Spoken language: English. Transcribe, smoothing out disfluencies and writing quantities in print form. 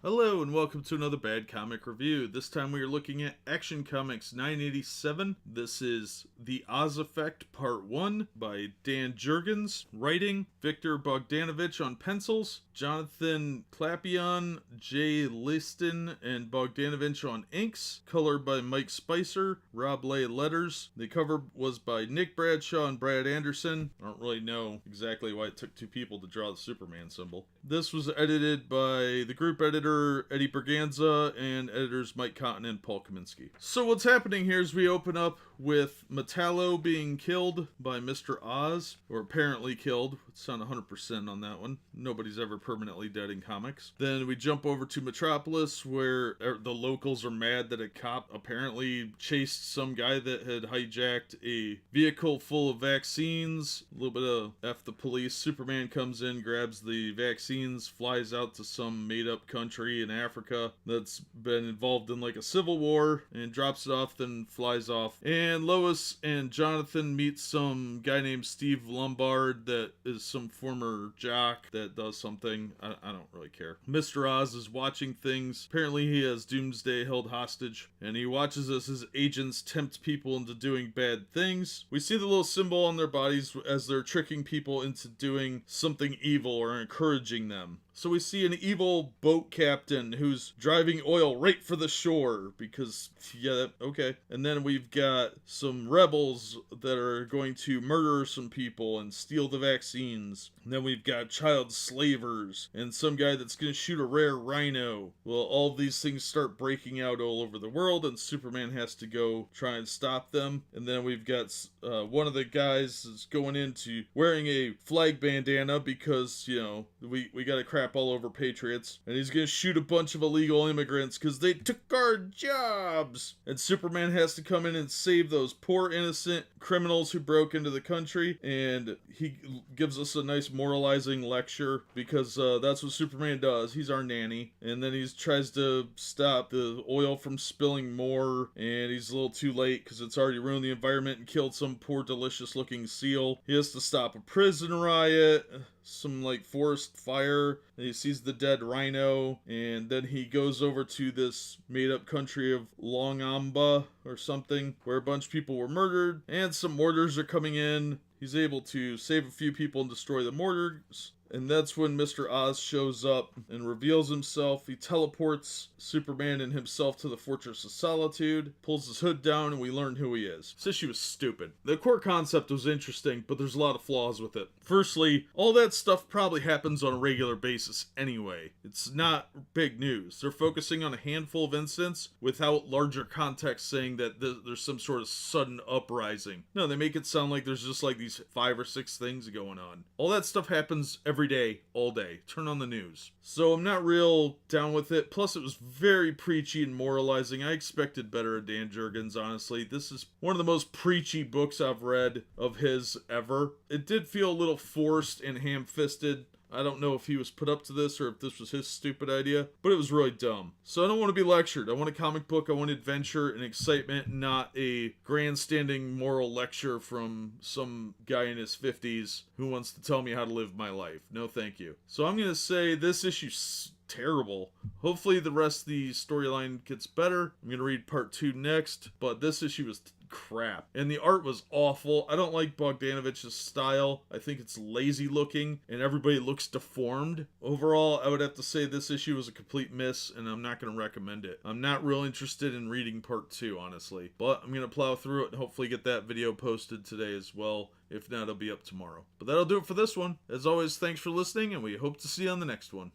Hello and welcome to another Bad Comic Review. This time we are looking at Action Comics 987. This is The Oz Effect Part 1 by Dan Jurgens. Writing, Victor Bogdanovich on pencils, Jonathan Clapion, Jay Liston, and Bogdanovich on inks. Color by Mike Spicer, Rob Lay letters. The cover was by Nick Bradshaw and Brad Anderson. I don't really know exactly why it took two people to draw the Superman symbol. This was edited by the group editor Eddie Berganza and editors Mike Cotton and Paul Kaminsky. So what's happening here is we open up with Metallo being killed by Mr. Oz, or apparently killed. It's not 100% on that one. Nobody's ever permanently dead in comics. Then we jump over to Metropolis, where the locals are mad that a cop apparently chased some guy that had hijacked a vehicle full of vaccines. A little bit of F the police. Superman comes in, grabs the vaccines, flies out to some made-up country in Africa that's been involved in like a civil war, and drops it off, then flies off. And Lois and Jonathan meet some guy named Steve Lombard that is some former jock that does something. I don't really care. Mr. Oz is watching things. Apparently he has Doomsday held hostage, and he watches as his agents tempt people into doing bad things. We see the little symbol on their bodies as they're tricking people into doing something evil or encouraging them. So we see an evil boat captain who's driving oil right for the shore because, yeah, okay. And then we've got some rebels that are going to murder some people and steal the vaccines. And then we've got child slavers and some guy that's going to shoot a rare rhino. Well, all of these things start breaking out all over the world, and Superman has to go try and stop them. And then we've got one of the guys is going into wearing a flag bandana because, you know, we got to crap all over patriots, and he's gonna shoot a bunch of illegal immigrants because they took our jobs, and Superman has to come in and save those poor innocent criminals who broke into the country. And he gives us a nice moralizing lecture because that's what Superman does. He's our nanny. And then he tries to stop the oil from spilling more, and he's a little too late because it's already ruined the environment and killed some poor delicious looking seal. He has to stop a prison riot, some like forest fire, and he sees the dead rhino, and then he goes over to this made-up country of Longamba or something where a bunch of people were murdered, and some mortars are coming in. He's able to save a few people and destroy the mortars. And that's when Mr. Oz shows up and reveals himself. He teleports Superman and himself to the Fortress of Solitude, pulls his hood down, and we learn who he is. This issue was stupid. The core concept was interesting, but there's a lot of flaws with it. Firstly, all that stuff probably happens on a regular basis anyway. It's not big news. They're focusing on a handful of incidents without larger context saying that there's some sort of sudden uprising. No, they make it sound like there's just like these 5 or 6 things going on. All that stuff happens every day, all day. Turn on the news. So I'm not real down with it. Plus, it was very preachy and moralizing. I expected better of Dan Jurgens, honestly. This is one of the most preachy books I've read of his ever. It did feel a little forced and ham-fisted. I don't know if he was put up to this or if this was his stupid idea, but it was really dumb. So I don't want to be lectured. I want a comic book. I want adventure and excitement, not a grandstanding moral lecture from some guy in his 50s who wants to tell me how to live my life. No, thank you. So I'm going to say this issue's terrible. Hopefully the rest of the storyline gets better. I'm going to read part 2 next, but this issue was crap. And the art was awful. I don't like Bogdanovich's style. I think it's lazy looking and everybody looks deformed. Overall, I would have to say this issue was a complete miss, and I'm not going to recommend it. I'm not real interested in reading part 2, honestly. But I'm going to plow through it and hopefully get that video posted today as well. If not, it'll be up tomorrow. But that'll do it for this one. As always, thanks for listening, and we hope to see you on the next one.